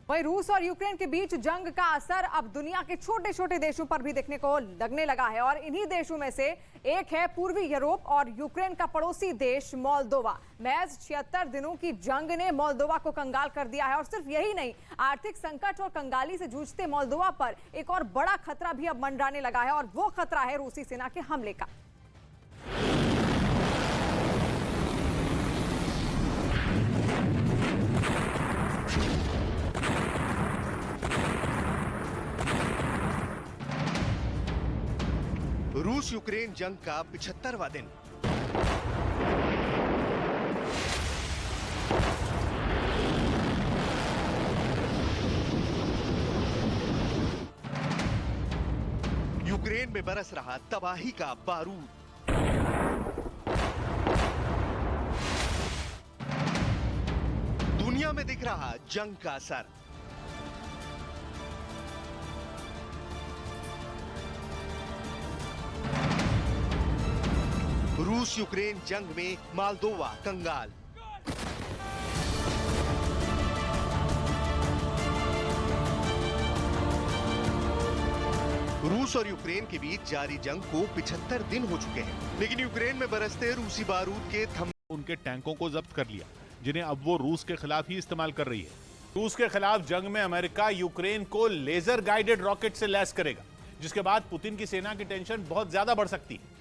वहीं रूस और यूक्रेन के बीच जंग का असर अब दुनिया के छोटे छोटे देशों पर भी देखने को लगने लगा है और इन्हीं देशों में से एक है पूर्वी यूरोप और यूक्रेन का पड़ोसी देश मोल्दोवा। महज 76 दिनों की जंग ने मोल्दोवा को कंगाल कर दिया है और सिर्फ यही नहीं, आर्थिक संकट और कंगाली से जूझते मोल्दोवा पर एक और बड़ा खतरा भी अब मंडराने लगा है और वो खतरा है रूसी सेना के हमले का। रूस यूक्रेन जंग का 75वां दिन। यूक्रेन में बरस रहा तबाही का बारूद। दुनिया में दिख रहा जंग का असर। रूस यूक्रेन जंग में मोल्दोवा कंगाल। रूस और यूक्रेन के बीच जारी जंग को 75 दिन हो चुके हैं, लेकिन यूक्रेन में बरसते रूसी बारूद के थम उनके टैंकों को जब्त कर लिया, जिन्हें अब वो रूस के खिलाफ ही इस्तेमाल कर रही है। रूस के खिलाफ जंग में अमेरिका यूक्रेन को लेजर गाइडेड रॉकेट से लैस करेगा, जिसके बाद पुतिन की सेना की टेंशन बहुत ज्यादा बढ़ सकती है,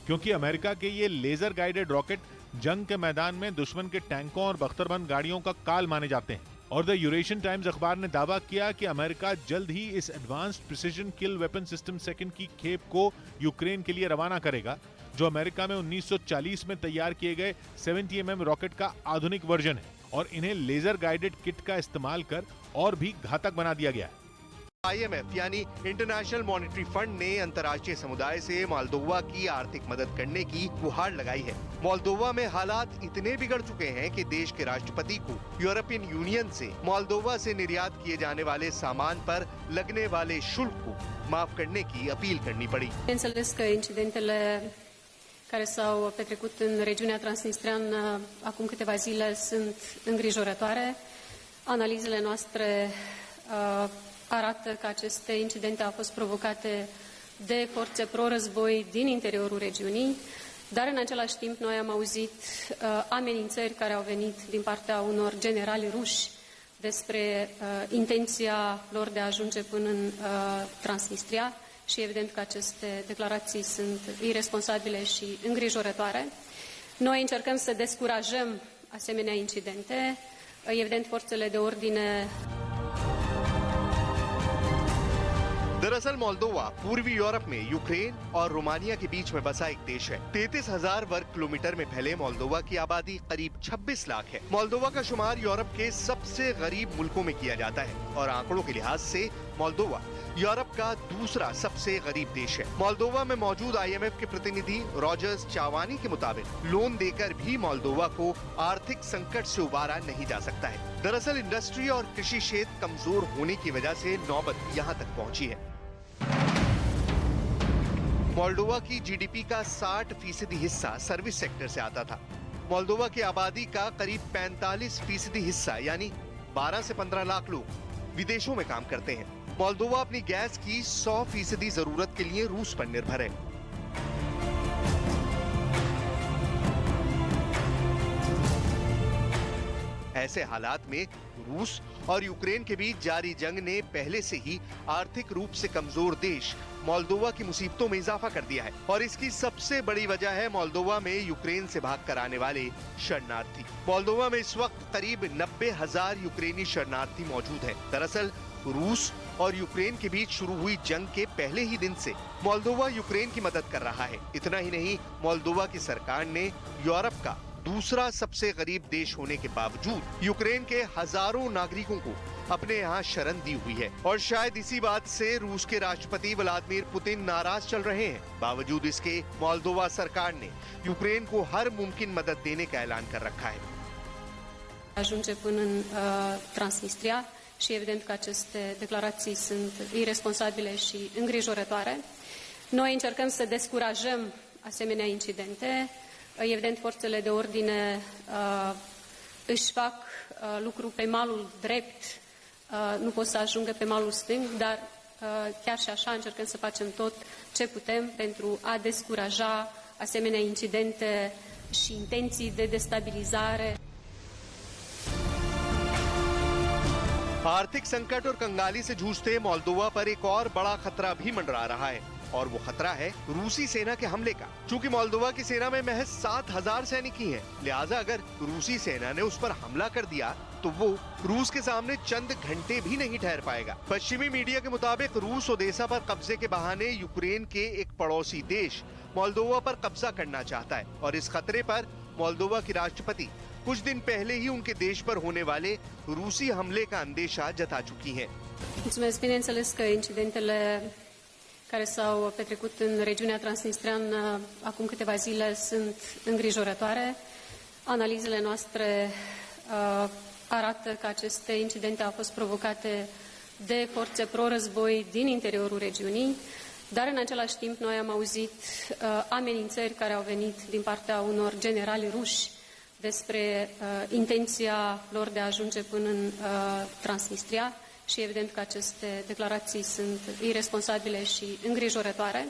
क्योंकि अमेरिका के ये लेजर गाइडेड रॉकेट जंग के मैदान में दुश्मन के टैंकों और बख्तरबंद गाड़ियों का काल माने जाते हैं। और द यूरेशियन टाइम्स अखबार ने दावा किया कि अमेरिका जल्द ही इस एडवांस्ड प्रिसिजन किल वेपन सिस्टम सेकंड की खेप को यूक्रेन के लिए रवाना करेगा, जो अमेरिका में 1940 में तैयार किए गए 70 mm रॉकेट का आधुनिक वर्जन है और इन्हें लेजर गाइडेड किट का इस्तेमाल कर और भी घातक बना दिया गया है। IMF यानी इंटरनेशनल मॉनेटरी फंड ने अंतर्राष्ट्रीय समुदाय से मोल्दोवा की आर्थिक मदद करने की गुहार लगाई है। मोल्दोवा में हालात इतने बिगड़ चुके हैं कि देश के राष्ट्रपति को यूरोपियन यूनियन से मोल्दोवा से निर्यात किए जाने वाले सामान पर लगने वाले शुल्क को माफ करने की अपील करनी पड़ी। care s-au petrecut în regiunea transnistreană acum câteva zile sunt îngrijorătoare. Analizele noastre arată că aceste incidente au fost provocate de forțe pro-război din interiorul regiunii, dar în același timp noi am auzit amenințări care au venit din partea unor generali ruși despre intenția lor de a ajunge până în Transnistria și evident că aceste declarații sunt irresponsabile și îngrijorătoare. Noi încercăm să descurajăm asemenea incidente. Evident, forțele de ordine. दरअसल Moldova पूर्वी Europe में Ukraine और Romania के बीच में बसा एक देश है। 33,000 वर्ग किलोमीटर में फैले मोल्दोवा की आबादी करीब 26 लाख है। मोल्दोवा का शुमार यूरोप के सबसे गरीब मुल्कों में किया जाता है और आंकड़ों के लिहाज से मोल्दोवा यूरोप का दूसरा सबसे गरीब देश है। मोल्दोवा में मौजूद IMF के प्रतिनिधि रॉजर्स चावानी के मुताबिक लोन देकर भी मोल्दोवा को आर्थिक संकट से उबारा नहीं जा सकता है। दरअसल इंडस्ट्री और कृषि क्षेत्र कमजोर होने की वजह से नौबत यहाँ तक पहुँची है। मोल्दोवा की GDP का 60% हिस्सा सर्विस सेक्टर से आता था। मोल्दोवा की आबादी का करीब 45% हिस्सा यानी 12 से 15 लाख लोग विदेशों में काम करते हैं। मोल्दोवा अपनी गैस की 100% जरूरत के लिए रूस पर निर्भर है। ऐसे हालात में रूस और यूक्रेन के बीच जारी जंग ने पहले से ही आर्थिक रूप से कमजोर देश मोल्दोवा की मुसीबतों में इजाफा कर दिया है और इसकी सबसे बड़ी वजह है मोल्दोवा में यूक्रेन से भागकर आने वाले शरणार्थी। मोल्दोवा में इस वक्त करीब 90,000 यूक्रेनी शरणार्थी मौजूद हैं। दरअसल रूस और यूक्रेन के बीच शुरू हुई जंग के पहले ही दिन से मोल्दोवा यूक्रेन की मदद कर रहा है। इतना ही नहीं, मोल्दोवा की सरकार ने यूरोप का दूसरा सबसे गरीब देश होने के बावजूद यूक्रेन के हजारों नागरिकों को अपने यहाँ शरण दी हुई है और शायद इसी बात से रूस के राष्ट्रपति व्लादिमीर पुतिन नाराज चल रहे हैं। बावजूद इसके मोल्दोवा सरकार ने यूक्रेन को हर मुमकिन मदद देने का ऐलान कर रखा है। Ajunge până în Transnistria și evident că aceste declarații sunt irresponsabile și îngrijorătoare. Noi încercăm să descurajăm asemenea incidente. Evident, forțele de ordine își fac lucru pe malul drept, nu pot să ajungă pe malul stâng, dar chiar și așa încercăm să facem tot ce putem pentru a descuraja asemenea incidente și intenții de destabilizare. आर्थिक संकट और कंगाली से जूझते Moldova पर एक और बड़ा खतरा भी मंडरा रहा है और वो खतरा है रूसी सेना के हमले का। चूंकि मोल्दोवा की सेना में महज 7,000 सैनिक ही हैं, लिहाजा अगर रूसी सेना ने उस पर हमला कर दिया तो वो रूस के सामने चंद घंटे भी नहीं ठहर पाएगा। पश्चिमी मीडिया के मुताबिक रूस ओदेसा पर कब्जे के बहाने यूक्रेन के एक पड़ोसी देश मोल्दोवा पर कब्जा करना चाहता है और इस खतरे पर मोल्दोवा की राष्ट्रपति कुछ दिन पहले ही उनके देश पर होने वाले रूसी हमले का अंदेशा जता चुकी हैं। Mulțumesc, bineînțeles că incidentele care s-au petrecut în regiunea Transnistrean acum câteva zile sunt îngrijorătoare. Analizele noastre arată că aceste incidente au fost provocate de forțe pro-război din interiorul regiunii, dar în același timp noi am auzit amenințări care au venit din partea unor generali ruși despre intenția lor de a ajunge până în Transnistria și evident că aceste declarații sunt irresponsabile și îngrijorătoare.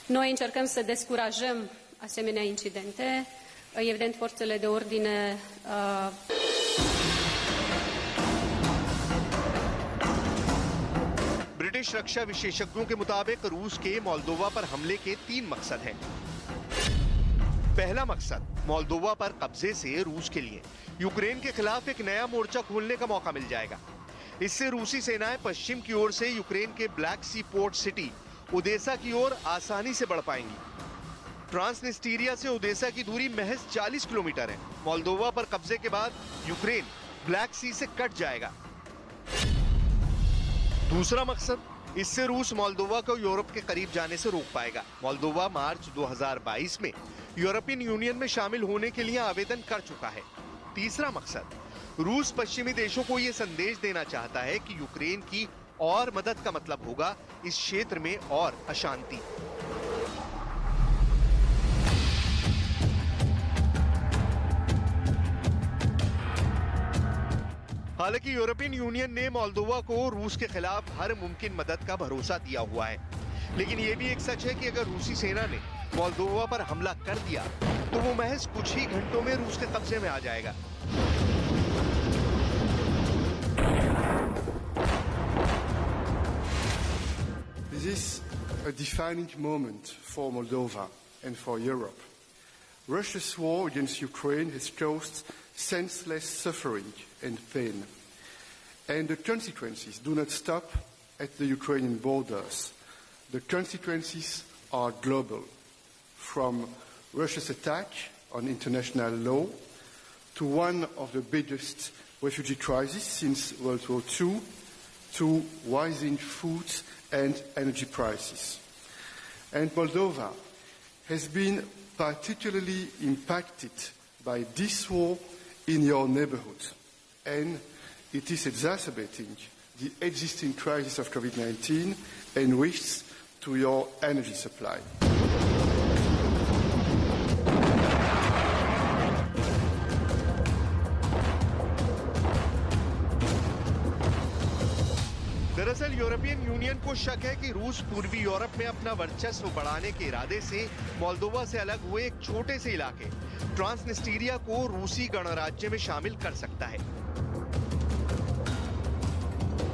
Noi încercăm să descurajăm asemenea incidente. Evident, forțele de ordine British रक्षा विशेषज्ञों के मुताबिक रूस के Moldova पर हमले के 3 मकसद हैं। पहला मकसद मोल्दोवा पर कब्जे से रूस के लिए यूक्रेन के खिलाफ एक नया मोर्चा खोलने का मौका मिल जाएगा। इससे रूसी सेनाएं पश्चिम की ओर से यूक्रेन के ब्लैक सी पोर्ट सिटी ओदेसा की ओर आसानी से बढ़ पाएंगी। ट्रांसनिस्टीरिया से ओदेसा की दूरी महज 40 किलोमीटर है। मोल्दोवा पर कब्जे के बाद यूक्रेन ब्लैक सी से कट जाएगा। दूसरा मकसद, इससे रूस मोल्दोवा को यूरोप के करीब जाने से रोक पाएगा। मोल्दोवा मार्च 2022 में यूरोपियन यूनियन में शामिल होने के लिए आवेदन कर चुका है। तीसरा मकसद, रूस पश्चिमी देशों को यह संदेश देना चाहता है कि यूक्रेन की और मदद का मतलब होगा इस क्षेत्र में और अशांति। हालांकि यूरोपियन यूनियन ने मोल्दोवा को रूस के खिलाफ हर मुमकिन मदद का भरोसा दिया हुआ है, लेकिन यह भी एक सच है कि अगर रूसी सेना ने मोल्दोवा पर हमला कर दिया तो वो महज कुछ ही घंटों में रूस के कब्जे में आ जाएगा। This is a defining moment for Moldova and for Europe. Russia's war against Ukraine has caused senseless suffering and pain, and the consequences do not stop at the Ukrainian borders. The consequences are global, from Russia's attack on international law to one of the biggest refugee crises since World War II, to rising food and energy prices. And Moldova has been particularly impacted by this war in your neighborhood, and it is exacerbating the existing crisis of COVID-19 and risks to your energy supply. दरअसल European union को शक है कि रूस पूर्वी Europe में अपना वर्चस्व बढ़ाने के इरादे से मोल्दोवा से अलग हुए एक छोटे से इलाके ट्रांसनिस्टीरिया को रूसी गणराज्य में शामिल कर सकता है।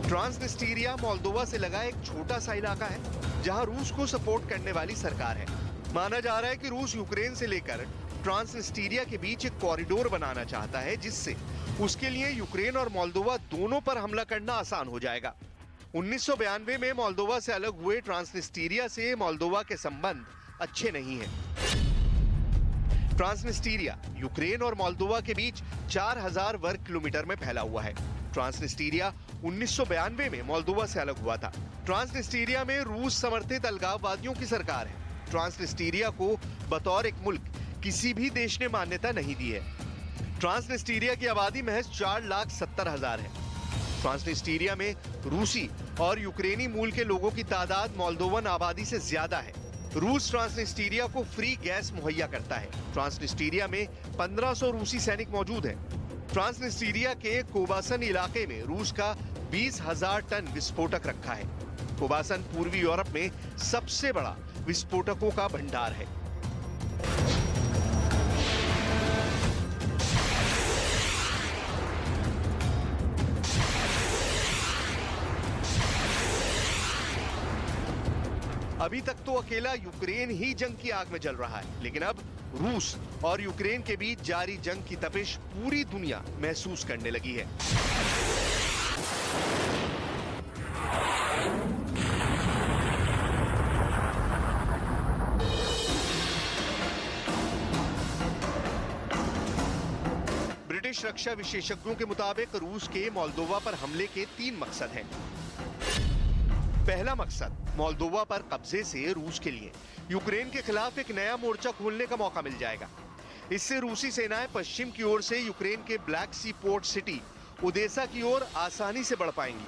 ट्रांसनिस्टीरिया मोल्दोवा से लगा एक छोटा सा इलाका है जहां रूस को सपोर्ट करने वाली सरकार है। माना जा रहा है कि रूस यूक्रेन से लेकर ट्रांसनिस्टीरिया के बीच एक कॉरिडोर बनाना चाहता है, जिससे उसके लिए यूक्रेन और मोल्दोवा दोनों पर हमला करना आसान हो जाएगा। 1992 में मोल्दोवा से अलग हुए ट्रांसनिस्टीरिया से मोल्दोवा के संबंध अच्छे नहीं हैं। ट्रांसनिस्टीरिया यूक्रेन और मोल्दोवा के बीच 4000 वर्ग किलोमीटर में फैला हुआ है। ट्रांसनिस्टीरिया 1992 में मोल्दोवा से अलग हुआ था। ट्रांसनिस्टीरिया में रूस समर्थित अलगाववादियों की सरकार है। ट्रांसनिस्टीरिया को बतौर एक मुल्क किसी भी देश ने मान्यता नहीं दी है। ट्रांसनिस्टीरिया की आबादी महज 4,70,000 है। ट्रांसनिस्टीरिया में रूसी और यूक्रेनी मूल के लोगों की तादाद मोल्दोवन आबादी से ज्यादा है। रूस ट्रांसनिस्टीरिया को फ्री गैस मुहैया करता है। ट्रांसनिस्टीरिया में 1500 रूसी सैनिक मौजूद हैं। ट्रांसनिस्ट्रिया के कोबासन इलाके में रूस का 20,000 टन विस्फोटक रखा है। कोबासन पूर्वी यूरोप में सबसे बड़ा विस्फोटकों का भंडार है। अभी तक तो अकेला यूक्रेन ही जंग की आग में जल रहा है, लेकिन अब रूस और यूक्रेन के बीच जारी जंग की तपिश पूरी दुनिया महसूस करने लगी है। ब्रिटिश रक्षा विशेषज्ञों के मुताबिक रूस के मोल्दोवा पर हमले के 3 मकसद हैं। पहला मकसद मोल्दोवा पर कब्जे से रूस के लिए यूक्रेन के खिलाफ एक नया मोर्चा खोलने का मौका मिल जाएगा। इससे रूसी सेनाएं पश्चिम की ओर से यूक्रेन के ब्लैक सी पोर्ट सिटी ओदेसा की ओर आसानी से बढ़ पाएंगी।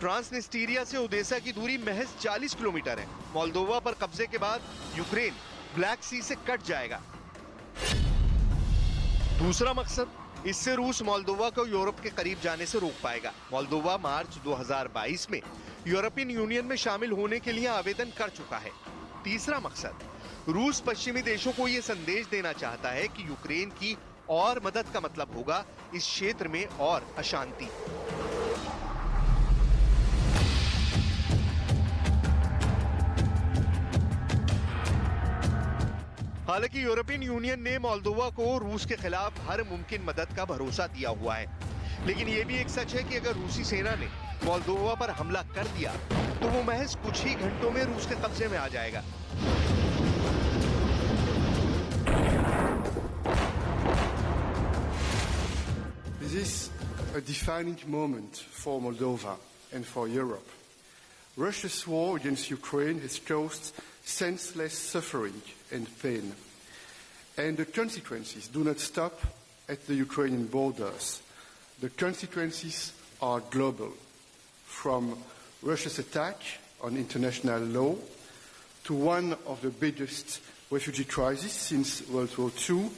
ट्रांसनिस्ट्रिया से ओदेसा की दूरी महज 40 किलोमीटर है। मोल्दोवा पर कब्जे के बाद यूक्रेन ब्लैक सी से कट जाएगा। दूसरा मकसद, इससे रूस मोल्दोवा को यूरोप के करीब जाने से रोक पाएगा। मोल्दोवा मार्च 2022 में यूरोपियन यूनियन में शामिल होने के लिए आवेदन कर चुका है। तीसरा मकसद, रूस पश्चिमी देशों को यह संदेश देना चाहता है कि यूक्रेन की और मदद का मतलब होगा इस क्षेत्र में और अशांति। हालांकि यूरोपियन यूनियन ने मोल्दोवा को रूस के खिलाफ हर मुमकिन मदद का भरोसा दिया हुआ है, लेकिन यह भी एक सच है कि अगर रूसी सेना ने मोल्दोवा पर हमला कर दिया तो वो महज कुछ ही घंटों में रूस के कब्जे में आ जाएगा। This is a defining moment for Moldova and for Europe. Russia's war against Ukraine has caused senseless suffering and pain, and the consequences do not stop at the Ukrainian borders. The consequences are global, from Russia's attack on international law to one of the biggest refugee crises since World War II,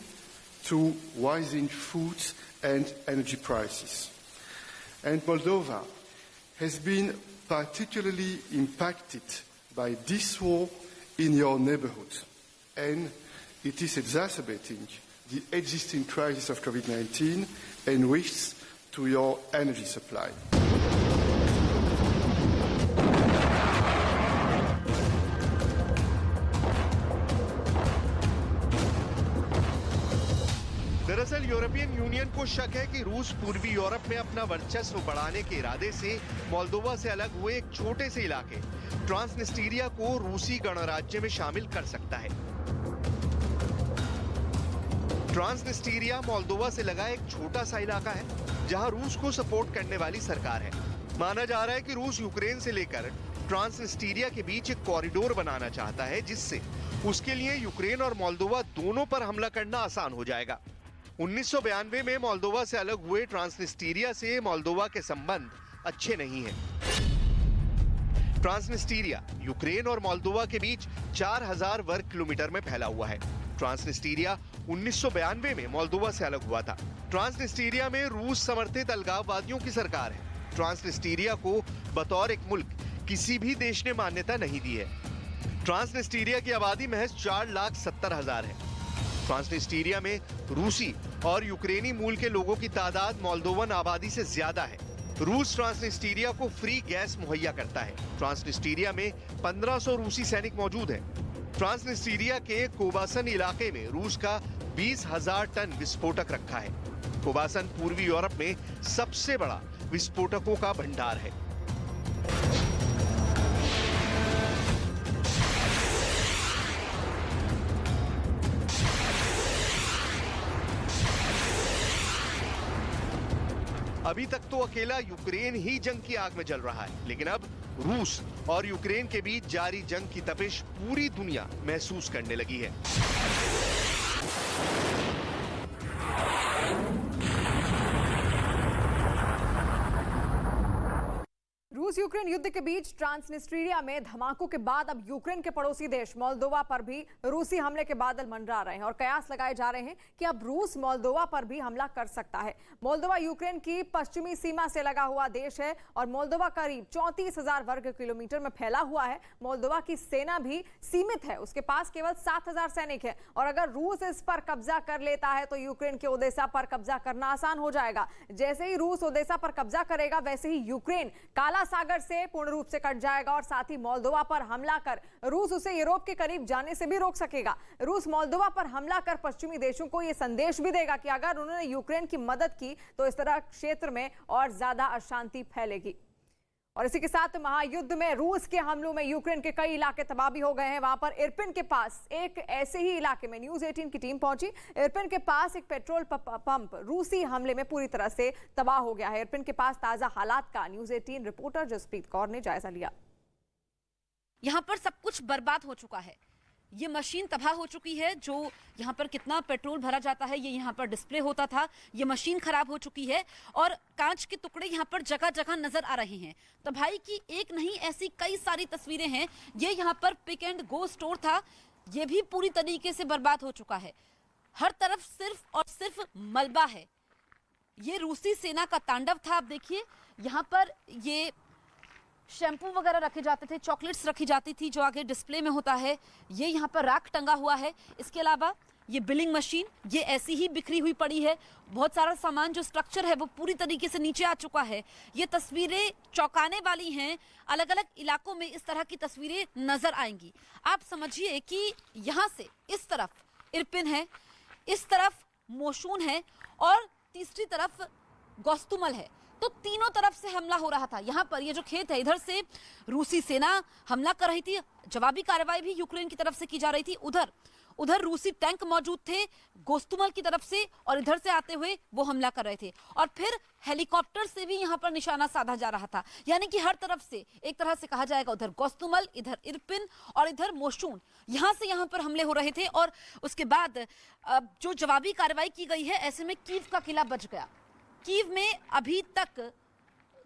to rising food and energy prices. And Moldova has been particularly impacted by this war in your neighborhood, and it is exacerbating the existing crisis of COVID-19 and risks to your energy supply. दरअसल European union को शक है कि रूस पूर्वी Europe में अपना वर्चस्व बढ़ाने के इरादे से मोल्दोवा से अलग हुए एक छोटे से इलाके ट्रांसनिस्ट्रिया को रूसी गणराज्य में शामिल कर सकता है। ट्रांसनिस्ट्रिया मोल्दोवा से लगा एक छोटा सा इलाका है जहां रूस को सपोर्ट करने वाली सरकार है। माना जा रहा है कि रूस यूक्रेन से लेकर ट्रांसनिस्ट्रिया के बीच एक कॉरिडोर बनाना चाहता है, जिससे उसके लिए यूक्रेन और मोल्दोवा दोनों पर हमला करना आसान हो जाएगा। 1992 में मोल्दोवा से अलग हुए ट्रांसनिस्ट्रिया से मोल्दोवा के संबंध अच्छे नहीं हैं। ट्रांसनिस्ट्रिया यूक्रेन और मोल्दोवा के बीच 4000 वर्ग किलोमीटर में फैला हुआ है। ट्रांसनिस्ट्रिया 1992 में मोल्दोवा से अलग हुआ था। ट्रांसनिस्ट्रिया में रूस समर्थित अलगाववादियों की सरकार है। ट्रांसनिस्ट्रिया को बतौर एक मुल्क किसी भी देश ने मान्यता नहीं दी है। ट्रांसनिस्ट्रिया की आबादी महज 4,70,000 है। ट्रांसनिस्ट्रिया में रूसी और यूक्रेनी मूल के लोगों की तादाद मोल्दोवन आबादी से ज्यादा है। रूस ट्रांसनिस्ट्रिया को फ्री गैस मुहैया करता है। ट्रांसनिस्ट्रिया में 1500 रूसी सैनिक मौजूद हैं। ट्रांसनिस्ट्रिया के कोबासन इलाके में रूस का 20,000 टन विस्फोटक रखा है। कोबासन पूर्वी यूरोप में सबसे बड़ा विस्फोटकों का भंडार है। अभी तक तो अकेला यूक्रेन ही जंग की आग में जल रहा है, लेकिन अब रूस और यूक्रेन के बीच जारी जंग की तपिश पूरी दुनिया महसूस करने लगी है। रूस यूक्रेन युद्ध के बीच ट्रांसनिस्ट्रिया में धमाकों के बाद अब यूक्रेन के पड़ोसी देश मोल्दोवा पर भी रूसी हमले के बादल मंडरा रहे हैं और कयास लगाए जा रहे हैं कि अब रूस मोल्दोवा पर भी हमला कर सकता है। मोल्दोवा यूक्रेन की पश्चिमी सीमा से लगा हुआ देश है और मोल्दोवा करीब 34,000 वर्ग किलोमीटर में फैला हुआ है। मोल्दोवा की सेना भी सीमित है, उसके पास केवल 7,000 सैनिक है और अगर रूस इस पर कब्जा कर लेता है तो यूक्रेन के ओदेसा पर कब्जा करना आसान हो जाएगा। जैसे ही रूस ओदेसा पर कब्जा करेगा वैसे ही यूक्रेन काला सागर से पूर्ण रूप से कट जाएगा और साथ ही मोल्दोवा पर हमला कर रूस उसे यूरोप के करीब जाने से भी रोक सकेगा। रूस मोल्दोवा पर हमला कर पश्चिमी देशों को यह संदेश भी देगा कि अगर उन्होंने यूक्रेन की मदद की तो इस तरह क्षेत्र में और ज्यादा अशांति फैलेगी। और इसी के साथ महायुद्ध में रूस के हमलों में यूक्रेन के कई इलाके तबाह भी हो गए हैं। वहां पर इरपिन के पास एक ऐसे ही इलाके में न्यूज 18 की टीम पहुंची। इरपिन के पास एक पेट्रोल पंप रूसी हमले में पूरी तरह से तबाह हो गया है। इरपिन के पास ताजा हालात का न्यूज 18 रिपोर्टर जसप्रीत कौर ने जायजा लिया। यहाँ पर सब कुछ बर्बाद हो चुका है। ये मशीन तबाह हो चुकी है। जो यहाँ पर कितना पेट्रोल भरा जाता है ये यहाँ पर डिस्प्ले होता था, ये मशीन खराब हो चुकी है और कांच के टुकड़े यहाँ पर जगह जगह नजर आ रहे हैं। तबाही की एक नहीं ऐसी कई सारी तस्वीरें हैं। ये यहाँ पर पिक एंड गो स्टोर था, ये भी पूरी तरीके से बर्बाद हो चुका है। हर तरफ सिर्फ और सिर्फ मलबा है। ये रूसी सेना का तांडव था। आप देखिए यहाँ पर ये शैम्पू वगैरह रखे जाते थे, चॉकलेट्स रखी जाती थी जो आगे डिस्प्ले में होता है। ये यहाँ पर राख टंगा हुआ है। इसके अलावा ये बिलिंग मशीन ये ऐसी ही बिखरी हुई पड़ी है। बहुत सारा सामान जो स्ट्रक्चर है वो पूरी तरीके से नीचे आ चुका है। ये तस्वीरें चौंकाने वाली हैं। अलग अलग इलाकों में इस तरह की तस्वीरें नजर आएंगी। आप समझिए कि यहाँ से इस तरफ इरपिन है, इस तरफ मोशून है और तीसरी तरफ गोस्तुमल है। तो तीनों तरफ से हमला हो रहा था। यहाँ पर ये जो खेत है इधर से रूसी सेना हमला कर रही थी, जवाबी कार्रवाई भी यूक्रेन की तरफ से की जा रही थी। उधर रूसी टैंक मौजूद थे गोस्तुमल की तरफ से और इधर से आते हुए वो हमला कर रहे थे और फिर हेलीकॉप्टर से भी यहाँ पर निशाना साधा जा रहा था। यानी कि हर तरफ से एक तरह से कहा जाएगा, उधर गोस्तुमल, इधर इरपिन और इधर मोशून, यहाँ से यहाँ पर हमले हो रहे थे। और उसके बाद जो जवाबी कार्रवाई की गई है, ऐसे में कीव का किला बच गया। कीव में अभी तक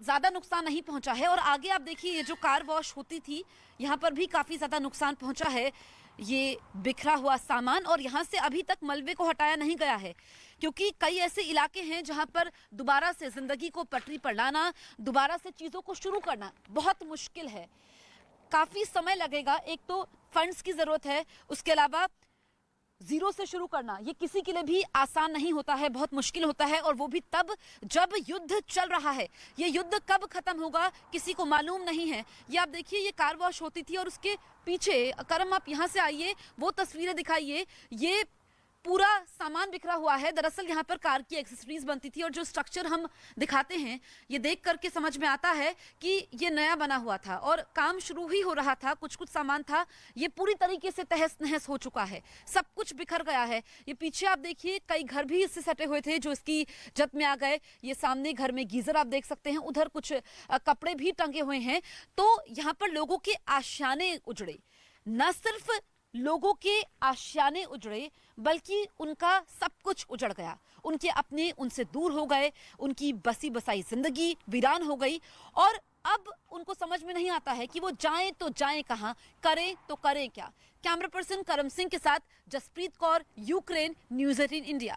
ज्यादा नुकसान नहीं पहुंचा है और आगे आप देखिए ये जो कार वॉश होती थी यहाँ पर भी काफी ज्यादा नुकसान पहुंचा है। ये बिखरा हुआ सामान और यहाँ से अभी तक मलबे को हटाया नहीं गया है क्योंकि कई ऐसे इलाके हैं जहाँ पर दोबारा से जिंदगी को पटरी पर लाना, दोबारा से चीजों को शुरू करना बहुत मुश्किल है। काफी समय लगेगा। एक तो फंड्स की जरूरत है, उसके अलावा जीरो से शुरू करना ये किसी के लिए भी आसान नहीं होता है, बहुत मुश्किल होता है और वो भी तब जब युद्ध चल रहा है। ये युद्ध कब खत्म होगा किसी को मालूम नहीं है। ये आप देखिए ये कार वॉश होती थी और उसके पीछे करम आप यहाँ से आइए, वो तस्वीरें दिखाइए। ये पूरा सामान बिखरा हुआ है। दरअसल यहाँ पर कार की एक्सेसरीज बनती थी और जो स्ट्रक्चर हम दिखाते हैं ये देख करके समझ में आता है कि ये नया बना हुआ था और काम शुरू ही हो रहा था। कुछ सामान था, ये पूरी तरीके से तहस नहस हो चुका है, सब कुछ बिखर गया है। ये पीछे आप देखिए कई घर भी इससे सटे हुए थे जो इसकी जद में आ गए। ये सामने घर में गीजर आप देख सकते हैं, उधर कुछ कपड़े भी टंगे हुए हैं। तो यहाँ पर लोगों के आशियाने उजड़े, न सिर्फ लोगों के आशियाने उजड़े बल्कि उनका सब कुछ उजड़ गया। उनके अपने उनसे दूर हो गए, उनकी बसी बसाई जिंदगी वीरान हो गई और अब उनको समझ में नहीं आता है कि वो जाएं तो जाएं कहां, करें तो करें क्या। कैमरा पर्सन करम सिंह के साथ Jaspreet Kaur, Ukraine, news 18 India.